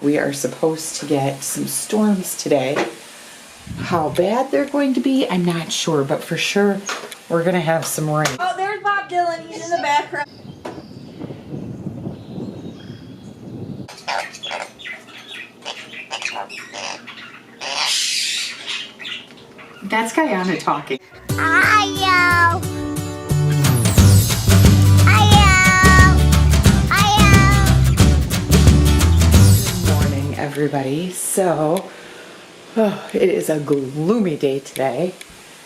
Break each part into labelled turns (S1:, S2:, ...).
S1: We are supposed to get some storms today. How bad they're going to be, I'm not sure, but for sure we're gonna have some rain.
S2: Oh, there's Bob Dylan. He's in the background.
S1: That's Guyana talking.
S3: Ayo.
S1: Good morning, everybody. So, it is a gloomy day today,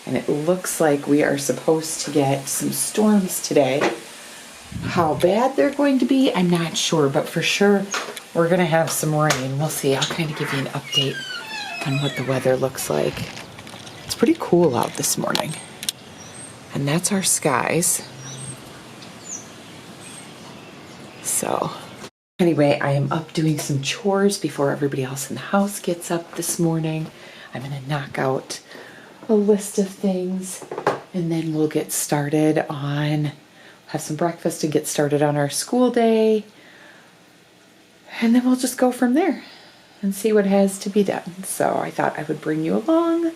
S1: and it looks like we are supposed to get some storms today. How bad they're going to be, I'm not sure, but for sure we're gonna have some rain. We'll see. I'll kind of give you an update on what the weather looks like. It's pretty cool out this morning. And that's our skies. So, anyway, I am up doing some chores before everybody else in the house gets up this morning. I'm gonna knock out a list of things, and then we'll get started on, have some breakfast and get started on our school day. And then we'll just go from there and see what has to be done. So I thought I would bring you along.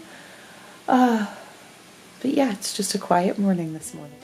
S1: But yeah, it's just a quiet morning this morning.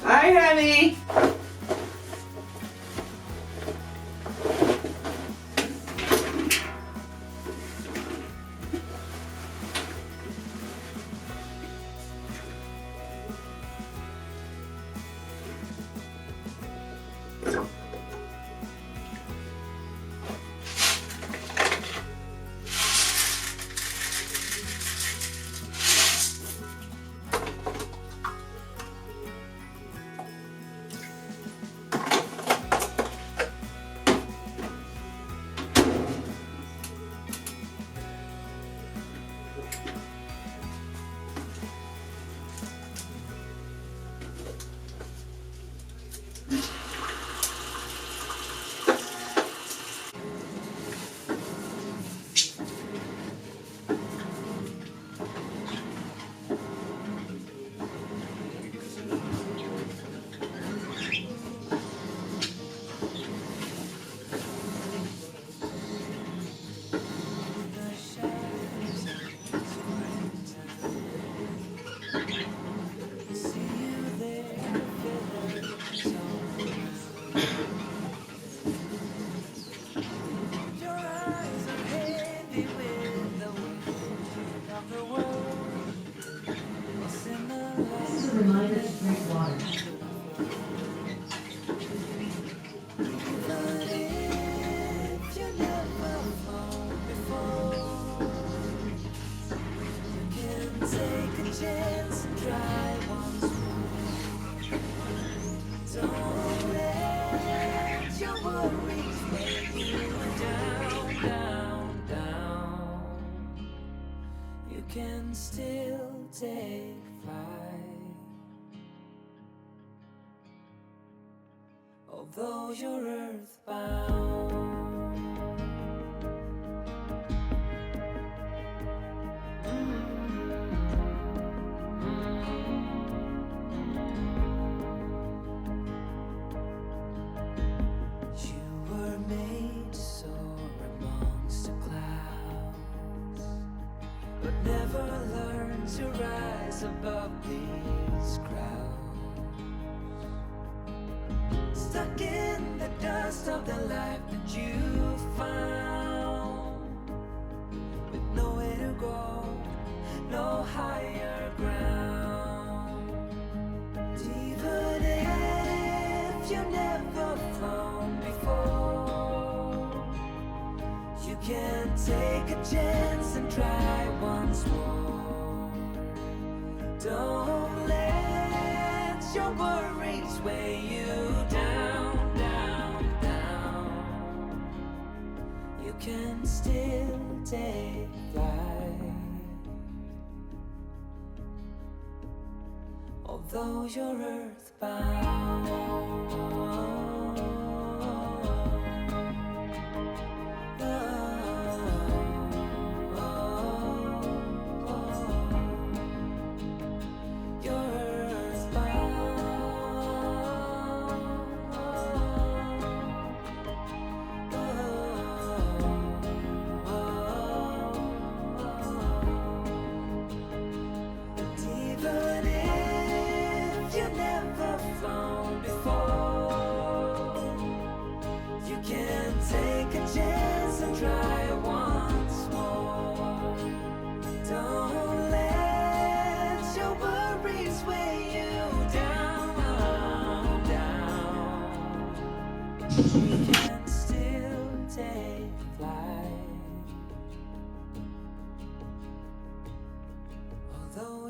S1: Hi, honey.
S4: Can still take flight, although you're earthbound. You were made to soar amongst the clouds, but never learn to rise above these crowds. Stuck in the dust of the life that you found, with nowhere to go, no higher take a chance and try once more. Don't let your worries weigh you down, down, down. You can still take flight, although you're earthbound.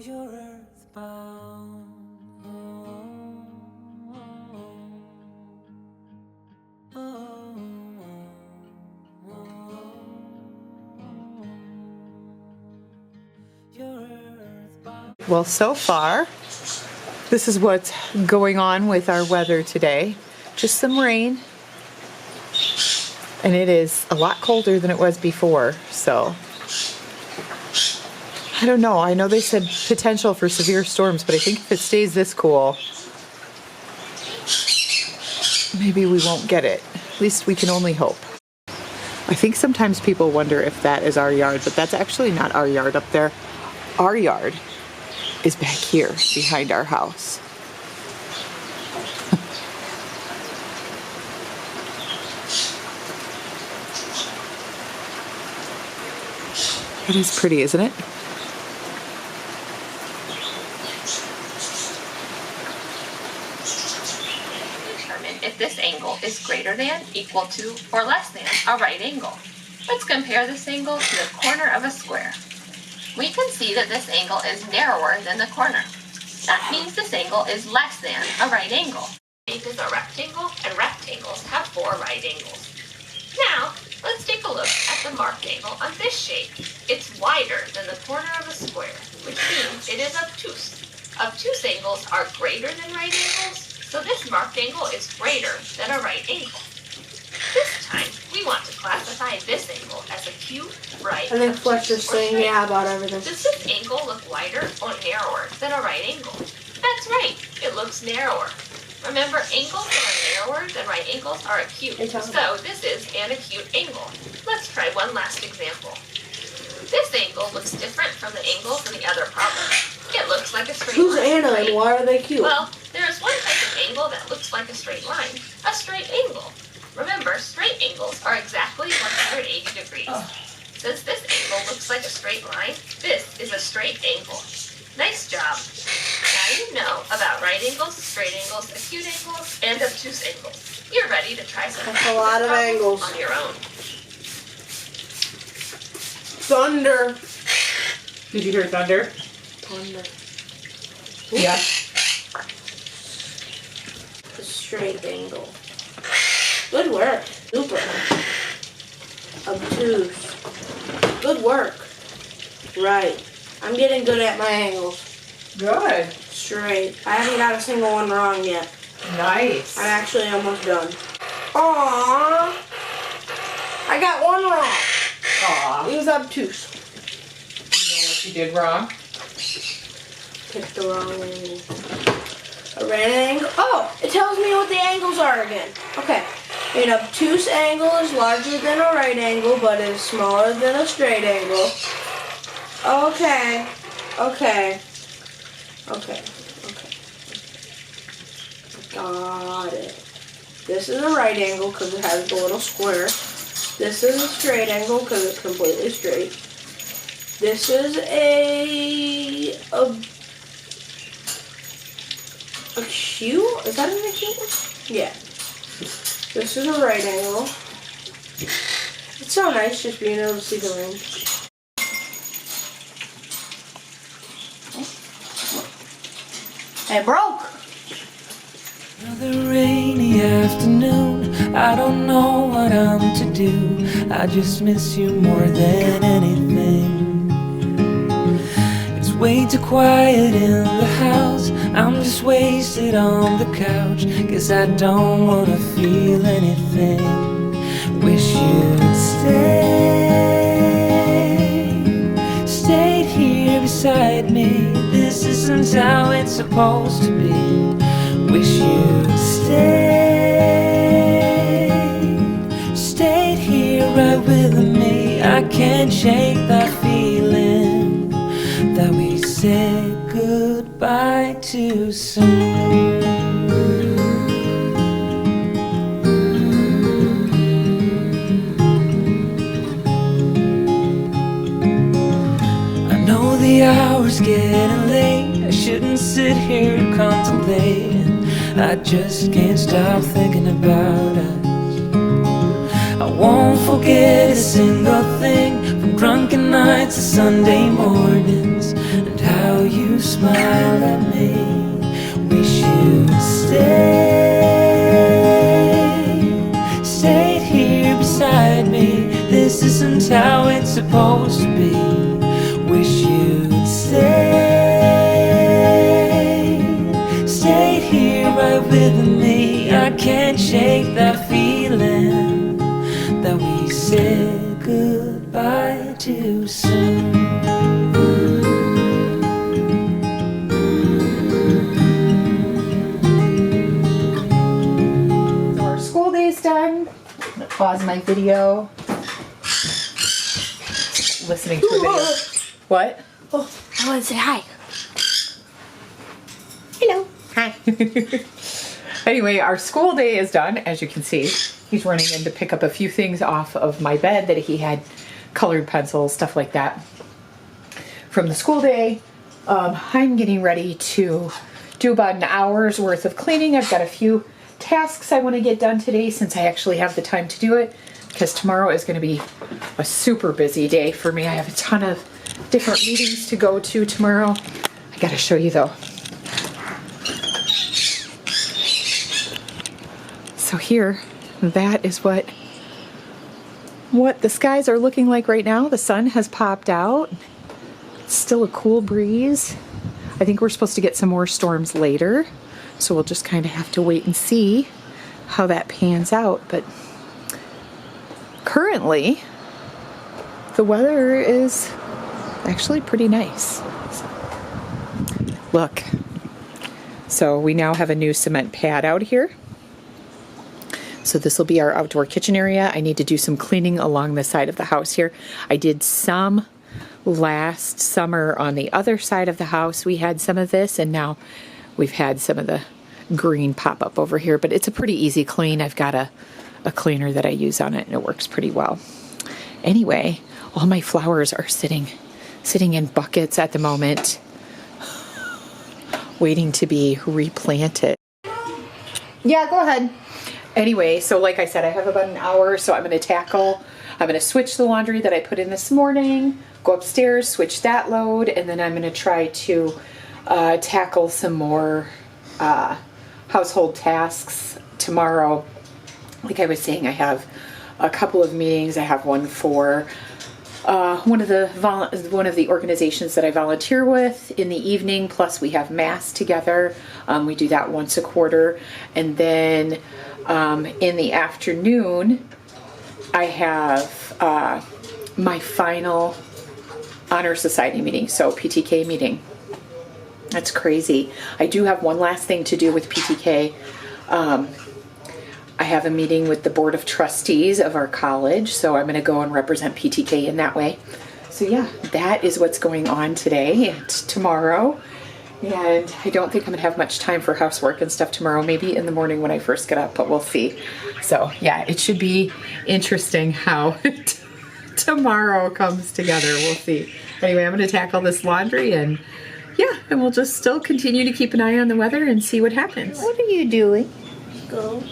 S4: You're earthbound. You're earthbound.
S1: Well, so far, this is what's going on with our weather today. Just some rain. And it is a lot colder than it was before, so I don't know. I know they said potential for severe storms, but I think if it stays this cool, maybe we won't get it. At least we can only hope. I think sometimes people wonder if that is our yard, but that's actually not our yard up there. Our yard is back here behind our house. It is pretty, isn't it?
S5: If this angle is greater than, equal to, or less than a right angle. Let's compare this angle to the corner of a square. We can see that this angle is narrower than the corner. That means this angle is less than a right angle. Shape is a rectangle, and rectangles have 4 right angles. Now, let's take a look at the marked angle on this shape. It's wider than the corner of a square, which means it is obtuse. Obtuse angles are greater than right angles, so this marked angle is greater than a right angle. This time, we want to classify this angle as acute, right,
S2: I think
S5: obtuse,
S2: Fletcher's
S5: or
S2: saying
S5: straight.
S2: yeah about everything.
S5: Does this angle look wider or narrower than a right angle? That's right, it looks narrower. Remember, angles that are narrower than right angles are acute, so this is an acute angle. Let's try one last example. This angle looks different from the angles in the other problem. It looks like a straight
S2: Who's
S5: line.
S2: Anna
S5: right?
S2: and why are they cute?
S5: Well, there is one type of angle that looks like a straight line, a straight angle. Remember, straight angles are exactly 180 degrees. Since this angle looks like a straight line, this is a straight angle. Nice job. Now you know about right angles, straight angles, acute angles, and obtuse angles. You're ready to try some
S2: That's a lot of
S5: problems
S2: angles.
S5: on your own.
S2: Thunder.
S1: Did you hear thunder?
S2: Thunder.
S1: Yeah.
S2: A straight angle. Good work. Super. Obtuse. Good work. Right. I'm getting good at my angles.
S1: Good.
S2: Straight. I haven't got a single one wrong yet.
S1: Nice.
S2: I'm actually almost done. Aww. I got one wrong.
S1: Aw.
S2: It was obtuse.
S1: You know what you did wrong?
S2: Picked the wrong angle. A right angle. Oh, it tells me what the angles are again. Okay. An obtuse angle is larger than a right angle, but is smaller than a straight angle. Okay. Okay. Okay. Okay. Got it. This is a right angle because it has the little square. This is a straight angle because it's completely straight. This is a acute? Is that an acute one? Yeah. This is a right angle. It's so nice just being able to see the rain. It broke.
S4: Another rainy afternoon, I don't know what I'm to do. I just miss you more than anything. It's way too quiet in the house, I'm just wasted on the couch. Guess I don't wanna feel anything. Wish you'd stayed here beside me. This isn't how it's supposed to be. Wish you'd stayed here right with me. I can't shake that feeling that we said goodbye too soon. I know the hour's getting late, I shouldn't sit here contemplating. I just can't stop thinking about us. I won't forget a single thing, from drunken nights to Sunday mornings, and how you smile at me. Wish you'd stayed here beside me. This isn't how it's supposed to be. Wish you'd stayed here right with me. I can't shake that feeling that we said goodbye too soon.
S1: So our school day's done. I'm gonna pause my video. Listening to a video. What?
S2: Oh, I want to say hi.
S1: Hello. Hi. Anyway, our school day is done. As you can see, he's running in to pick up a few things off of my bed that he had, colored pencils, stuff like that, from the school day. I'm getting ready to do about an hour's worth of cleaning. I've got a few tasks I want to get done today since I actually have the time to do it, because tomorrow is going to be a super busy day for me. I have a ton of different meetings to go to tomorrow. I got to show you though. So here, that is what the skies are looking like right now. The sun has popped out. It's still a cool breeze. I think we're supposed to get some more storms later, so we'll just kind of have to wait and see how that pans out. But currently, the weather is actually pretty nice. Look. So we now have a new cement pad out here. So this will be our outdoor kitchen area. I need to do some cleaning along the side of the house here. I did some last summer on the other side of the house. We had some of this, and now we've had some of the green pop up over here, but it's a pretty easy clean. I've got a cleaner that I use on it, and it works pretty well. Anyway, all my flowers are sitting in buckets at the moment, waiting to be replanted. Yeah, go ahead. Anyway, so like I said, I have about an hour, so I'm going to switch the laundry that I put in this morning, go upstairs, switch that load, and then I'm going to try to tackle some more household tasks tomorrow. Like I was saying, I have a couple of meetings. I have one for one of the organizations that I volunteer with in the evening, plus we have mass together. We do that once a quarter, and then in the afternoon I have my final honor society meeting, so PTK meeting. That's crazy. I do have one last thing to do with PTK. I have a meeting with the board of trustees of our college, so I'm going to go and represent PTK in that way. So yeah, that is what's going on today and tomorrow. And I don't think I'm going to have much time for housework and stuff tomorrow, maybe in the morning when I first get up, but we'll see. So yeah, it should be interesting how tomorrow comes together. We'll see. Anyway, I'm going to tackle this laundry, and yeah, and we'll just still continue to keep an eye on the weather and see what happens. What are you doing?
S2: Go.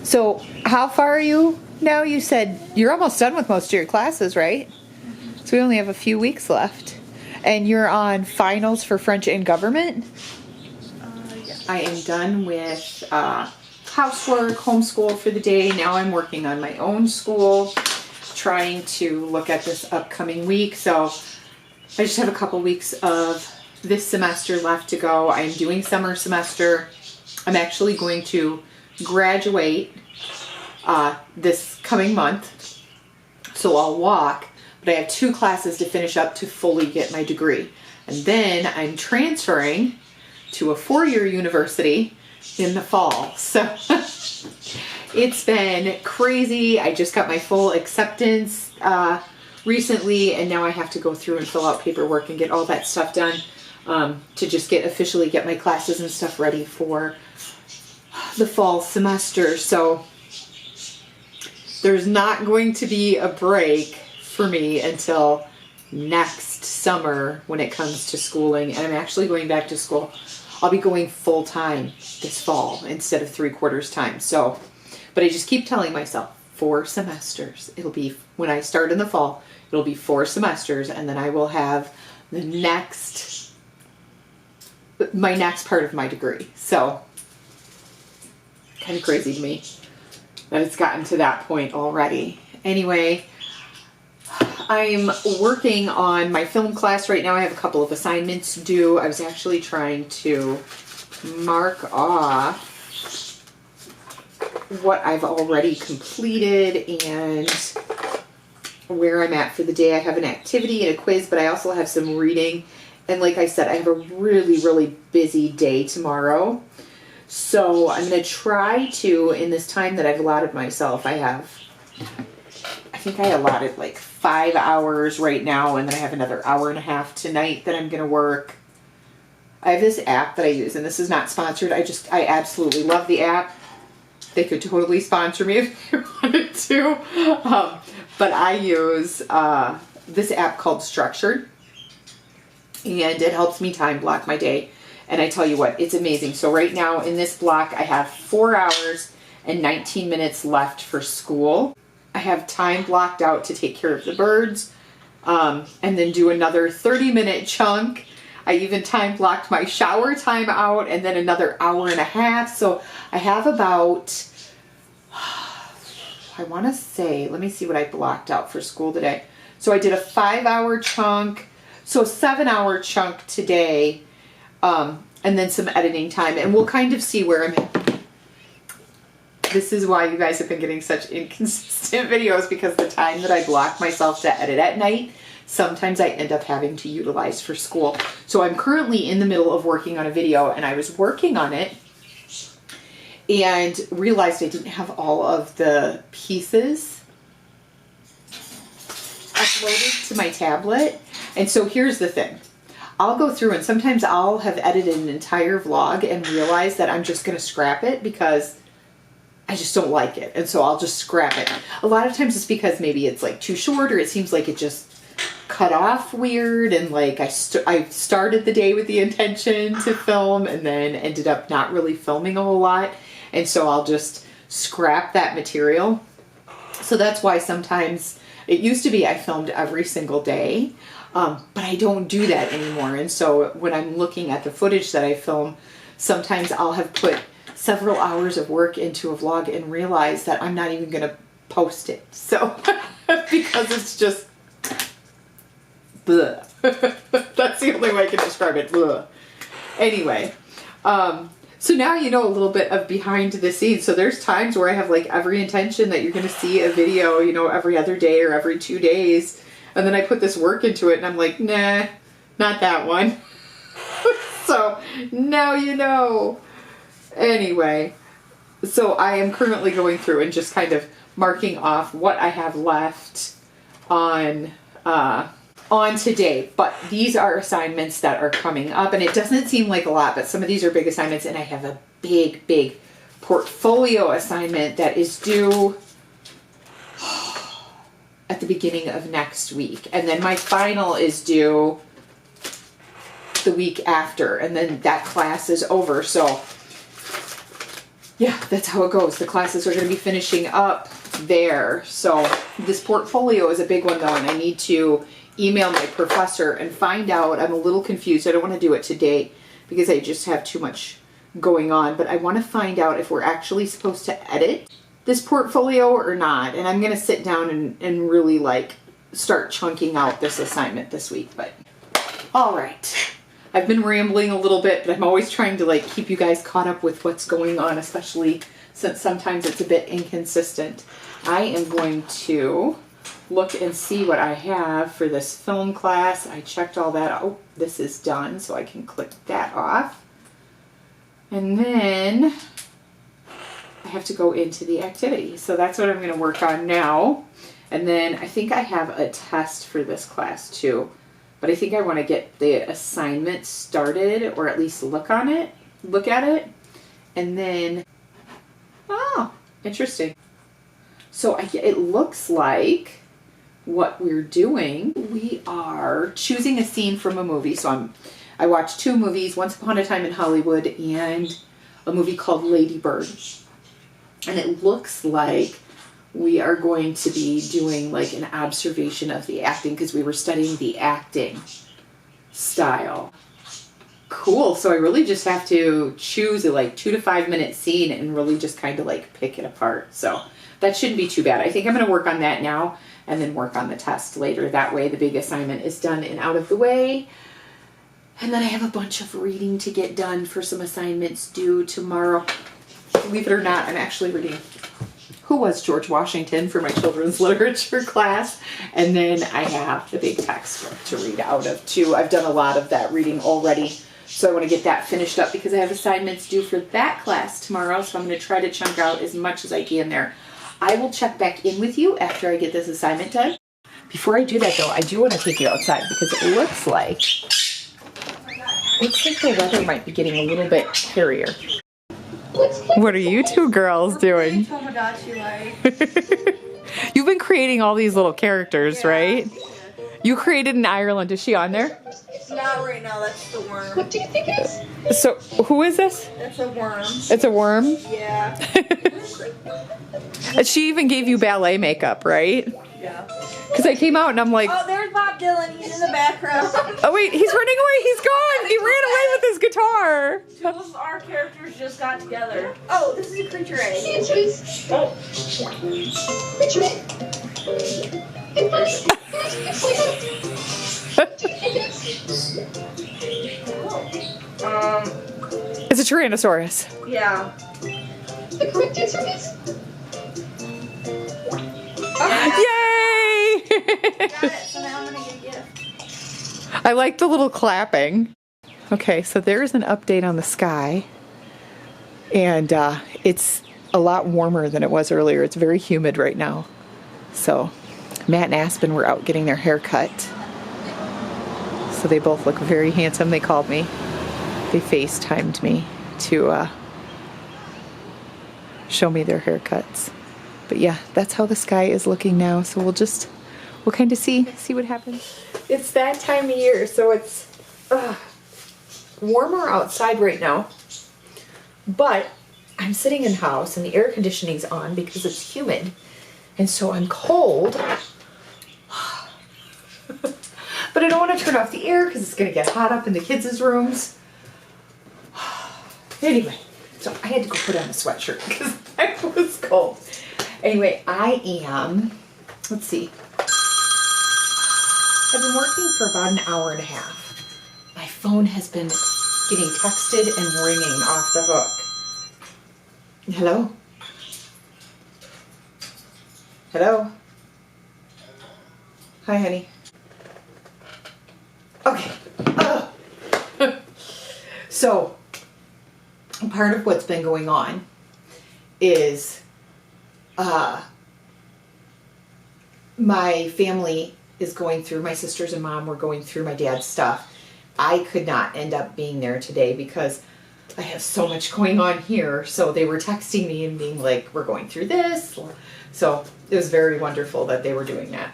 S1: So how far are you No, you said you're almost done with most of your classes, right? So we only have a few weeks left. And you're on finals for French and government?
S2: Yes.
S1: I am done with housework, homeschool for the day. Now I'm working on my own school, trying to look at this upcoming week. So I just have a couple weeks of this semester left to go. I'm doing summer semester. I'm actually going to graduate this coming month. So I'll walk, but I have 2 classes to finish up to fully get my degree. And then I'm transferring to a 4-year university in the fall. So it's been crazy. I just got my full acceptance recently, and now I have to go through and fill out paperwork and get all that stuff done to just officially get my classes and stuff ready for the fall semester. So there's not going to be a break for me until next summer when it comes to schooling, and I'm actually going back to school. I'll be going full time this fall instead of 3/4 time. So, but I just keep telling myself 4 semesters. It'll be, when I start in the fall, it'll be 4 semesters, and then I will have my next part of my degree. So kind of crazy to me that it's gotten to that point already. Anyway, I'm working on my film class right now. I have a couple of assignments due. I was actually trying to mark off what I've already completed and where I'm at for the day. I have an activity and a quiz, but I also have some reading. And like I said, I have a really, really busy day tomorrow. So I'm going to try to, in this time that I've allotted myself, I think I allotted like 5 hours right now, and then I have another hour and a half tonight that I'm going to work. I have this app that I use, and this is not sponsored. I absolutely love the app. They could totally sponsor me if they wanted to. But I use this app called Structured, and it helps me time block my day. And I tell you what, it's amazing. So right now in this block, I have 4 hours and 19 minutes left for school. I have time blocked out to take care of the birds, and then do another 30-minute chunk. I even time blocked my shower time out, and then another hour and a half. So I have about, I want to say, let me see what I blocked out for school today. So I did a 5-hour chunk, so a 7-hour chunk today, and then some editing time, and we'll kind of see where I'm at. This is why you guys have been getting such inconsistent videos, because the time that I block myself to edit at night, sometimes I end up having to utilize for school. So I'm currently in the middle of working on a video, and I was working on it and realized I didn't have all of the pieces uploaded to my tablet. And so here's the thing. I'll go through, and sometimes I'll have edited an entire vlog and realize that I'm just going to scrap it because I just don't like it. And so I'll just scrap it. A lot of times it's because maybe it's like too short, or it seems like it just cut off weird, and like I started the day with the intention to film and then ended up not really filming a whole lot. And so I'll just scrap that material. So that's why sometimes, it used to be I filmed every single day. But I don't do that anymore. And so when I'm looking at the footage that I film, sometimes I'll have put several hours of work into a vlog and realize that I'm not even going to post it. So, because it's just, bleh. That's the only way I can describe it. Bleh. Anyway, so now you know a little bit of behind the scenes. So there's times where I have like every intention that you're going to see a video, you know, every other day or every 2 days. And then I put this work into it, and I'm like, nah, not that one. So now you know. Anyway, so I am currently going through and just kind of marking off what I have left on today. But these are assignments that are coming up, and it doesn't seem like a lot, but some of these are big assignments, and I have a big portfolio assignment that is due at the beginning of next week. And then my final is due the week after, and then that class is over. So yeah, that's how it goes. The classes are going to be finishing up there. So this portfolio is a big one though, and I need to email my professor and find out. I'm a little confused. I don't want to do it today because I just have too much going on, but I want to find out if we're actually supposed to edit this portfolio or not. And I'm going to sit down and really like start chunking out this assignment this week. But all right, I've been rambling a little bit, but I'm always trying to like keep you guys caught up with what's going on, especially since sometimes it's a bit inconsistent. I am going to look and see what I have for this film class. I checked all that out. Oh, this is done, so I can click that off. And then I have to go into the activity. So that's what I'm going to work on now. And then I think I have a test for this class too. But I think I want to get the assignment started, or at least look at it. And then, oh, interesting. So it looks like what we're doing, we are choosing a scene from a movie. So I watched 2 movies, Once Upon a Time in Hollywood and a movie called Lady Bird. And it looks like we are going to be doing like an observation of the acting because we were studying the acting style. Cool. So I really just have to choose a like 2 to 5 minute scene and really just kind of like pick it apart. So that shouldn't be too bad. I think I'm going to work on that now and then work on the test later. That way the big assignment is done and out of the way. And then I have a bunch of reading to get done for some assignments due tomorrow. Believe it or not, I'm actually reading Who Was George Washington for my children's literature class. And then I have the big textbook to read out of too. I've done a lot of that reading already. So I want to get that finished up because I have assignments due for that class tomorrow. So I'm going to try to chunk out as much as I can there. I will check back in with you after I get this assignment done. Before I do that though, I do want to take you outside because it looks like the weather might be getting a little bit hairier. What are you 2 girls doing?
S2: Tamagotchi like.
S1: You've been creating all these little characters, right? You created an Ireland. Is she on there?
S2: Not right now, that's the worm. What do you think it is?
S1: So, who is this?
S2: That's a worm.
S1: It's a worm?
S2: Yeah.
S1: She even gave you ballet makeup, right?
S2: Yeah.
S1: Because I came out and I'm like...
S2: Oh, there's Bob Dylan. He's in the background.
S1: Oh, wait, he's running away. He's gone. He ran away with his guitar.
S2: 2 of our characters just got together. Oh, this is a creature egg.
S5: Oh.
S1: It's a Tyrannosaurus.
S2: Yeah.
S5: The correct answer is...
S1: Yay!
S2: Got it, so now I'm gonna get a gift.
S1: I like the little clapping. Okay, so there's an update on the sky. And it's a lot warmer than it was earlier. It's very humid right now. So Matt and Aspen were out getting their hair cut. So they both look very handsome. They called me. They FaceTimed me to show me their haircuts. But yeah, that's how the sky is looking now. So we'll kind of see what happens. It's that time of year, so it's warmer outside right now. But I'm sitting in the house and the air conditioning's on because it's humid. And so I'm cold. But I don't want to turn off the air because it's going to get hot up in the kids' rooms. Anyway, so I had to go put on a sweatshirt because I was cold. Anyway, I am, let's see. I've been working for about an hour and a half. My phone has been getting texted and ringing off the hook. Hello? Hello? Hi, honey. Okay. So, part of what's been going on is my family is going through, my sisters and mom were going through my dad's stuff. I could not end up being there today because I have so much going on here. So they were texting me and being like, we're going through this. So it was very wonderful that they were doing that.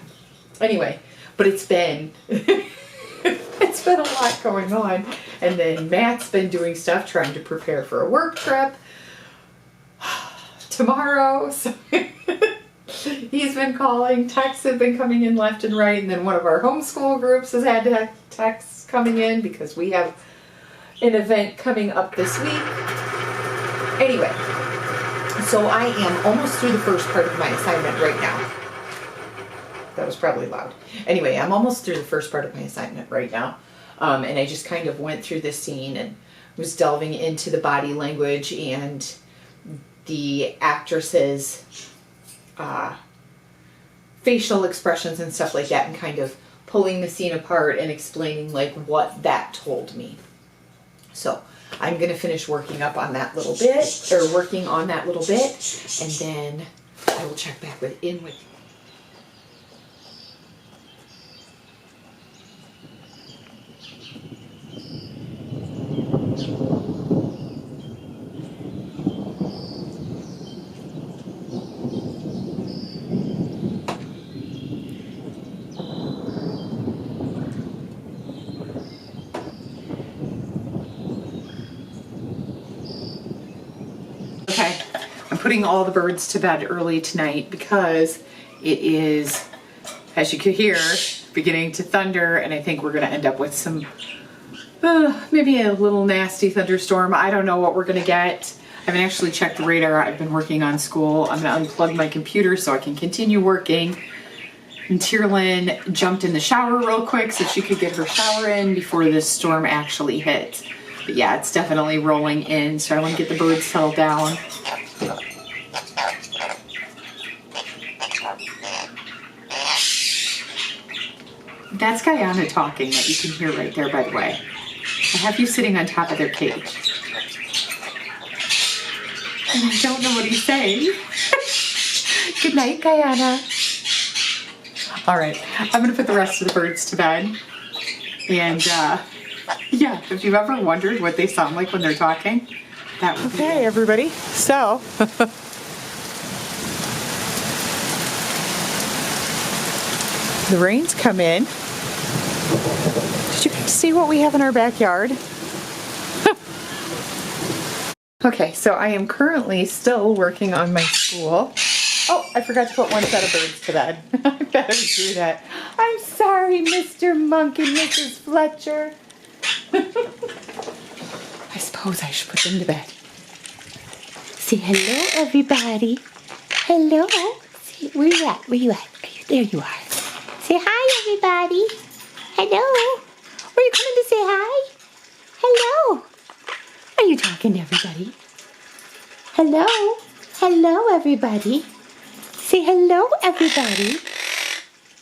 S1: Anyway, but it's been, it's been a lot going on. And then Matt's been doing stuff, trying to prepare for a work trip tomorrow. So He's been calling, texts have been coming in left and right, and then one of our homeschool groups has had texts coming in because we have an event coming up this week. Anyway, so I am almost through the first part of my assignment right now. That was probably loud. Anyway, I'm almost through the first part of my assignment right now. And I just kind of went through the scene and was delving into the body language and the actresses' facial expressions and stuff like that, and kind of pulling the scene apart and explaining like what that told me. So I'm gonna finish working on that little bit, and then I will check back in with you. Okay, I'm putting all the birds to bed early tonight because it is, as you could hear, beginning to thunder, and I think we're going to end up with some, maybe a little nasty thunderstorm. I don't know what we're going to get. I haven't actually checked the radar. I've been working on school. I'm going to unplug my computer so I can continue working. And Tearlyn jumped in the shower real quick so she could get her shower in before this storm actually hit. But yeah, it's definitely rolling in, so I want to get the birds settled down. That's Guyana talking that you can hear right there, by the way. I have you sitting on top of their cage. And I don't know what he's saying. Good night, Guyana. All right, I'm going to put the rest of the birds to bed. And, yeah, if you've ever wondered what they sound like when they're talking, that would be it. Everybody, so the rain's come in. Did you guys see what we have in our backyard? Okay, so I am currently still working on my school. Oh, I forgot to put one set of birds to bed. I better do that. I'm sorry, Mr. Monk and Mrs. Fletcher. I suppose I should put them to bed. Say hello, everybody. Hello. Say, where you at? Where you at? There you are. Say hi, everybody. Hello. Were you coming to say hi? Hello. Are you talking to everybody? Hello. Hello, everybody. Say hello, everybody.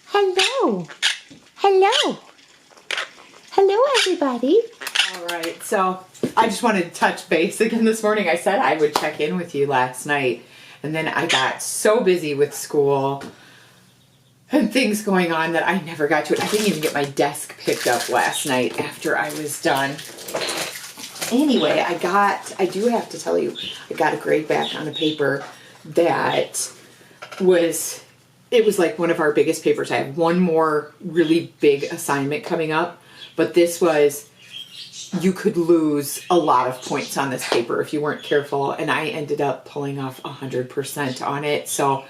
S1: Hello. Hello. Hello, everybody. All right, so I just wanted to touch base again this morning. I said I would check in with you last night, and then I got so busy with school and things going on that I never got to it. I didn't even get my desk picked up last night after I was done. Anyway, I do have to tell you, I got a grade back on a paper that it was like one of our biggest papers. I have one more really big assignment coming up, but this was, you could lose a lot of points on this paper if you weren't careful, and I ended up pulling off 100% on it. So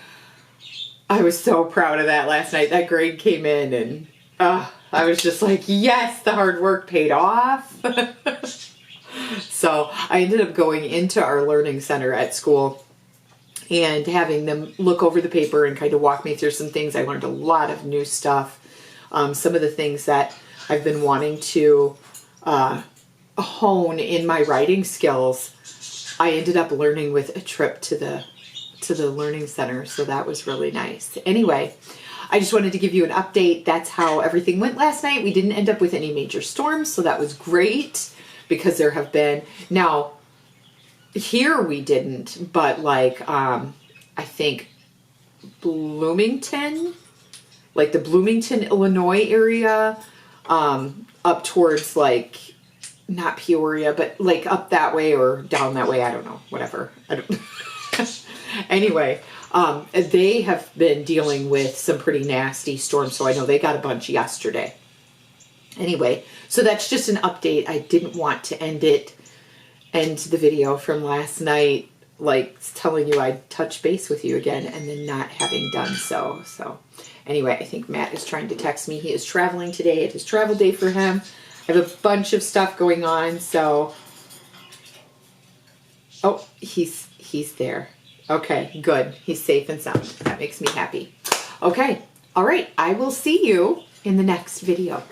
S1: I was so proud of that last night. That grade came in and I was just like, yes, the hard work paid off. So I ended up going into our learning center at school and having them look over the paper and kind of walk me through some things. I learned a lot of new stuff. Some of the things that I've been wanting to hone in my writing skills, I ended up learning with a trip to the learning center. So that was really nice. Anyway, I just wanted to give you an update. That's how everything went last night. We didn't end up with any major storms, so that was great because there have been, now here we didn't, but like, I think Bloomington, like the Bloomington, Illinois area, up towards like, not Peoria, but like up that way or down that way. I don't know, whatever. I don't Anyway, they have been dealing with some pretty nasty storms, so I know they got a bunch yesterday. Anyway, so that's just an update. I didn't want to end the video from last night like telling you I'd touch base with you again and then not having done so. So anyway, I think Matt is trying to text me. He is traveling today. It is travel day for him. I have a bunch of stuff going on, so. Oh, he's there. Okay, good. He's safe and sound. That makes me happy. Okay, all right. I will see you in the next video.